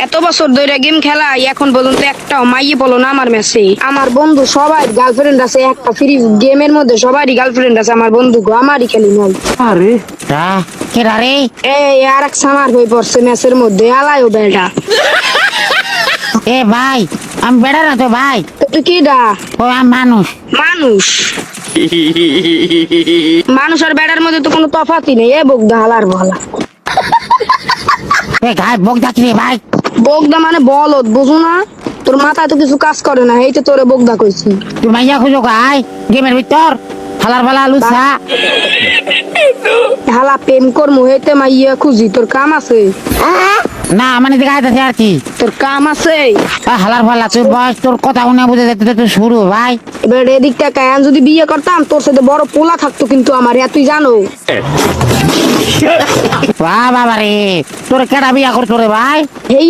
এত বছর ধরে গেম খেলাই এখন পর্যন্ত একটাও মাইয়ে বলো না আমার ম্যাচে। আমার বন্ধু সবাই গার্লফ্রেন্ড আছে, একটা ফ্রি গেমের মধ্যে সবারই গার্লফ্রেন্ড আছে, আমার বন্ধু আমারই খালি নাই। আরে কেডা রে? এই আর এক সামার হয়ে পড়ছে ম্যাচের মধ্যে, আলাইও বেটা। এ ভাই, আমি বেড়া না তো ভাই, তো তুই কিডা? ও আমি মানুষ। মানুষ? মানুষ আর বেড়ার মধ্যে তো কোনো তফাতই নেই। এ বগদা হালার বলা। এ গাই বক ডাকি রে ভাই। বগদা মানে বলদ, বুঝো না? তোর মাথায় তো কিছু কাজ করে না, এই তো তোরে বগদা কইছি। তুই মাইয়া খুঁজো গাই গেমের ভিতর হালার বালা লুচা। হালা প্রেম কর্ম হইতে মাইয়া খুঁজি, তোর কাম আছে? না মানে দেখাইতেছে আর কি। তোর কাম আছে? হালার বালা তোর বয়স, তোর কথা শুনে বুঝে যেতে তো শুরু ভাই। এবার এদিকটা কায়ান যদি বিয়ে করতাম তোর সাথে বড় পোলা থাকতো কিন্তু আমার, তুই জানো? বাবা রে, তোর কেডা বিয়া করতো রে ভাই? এই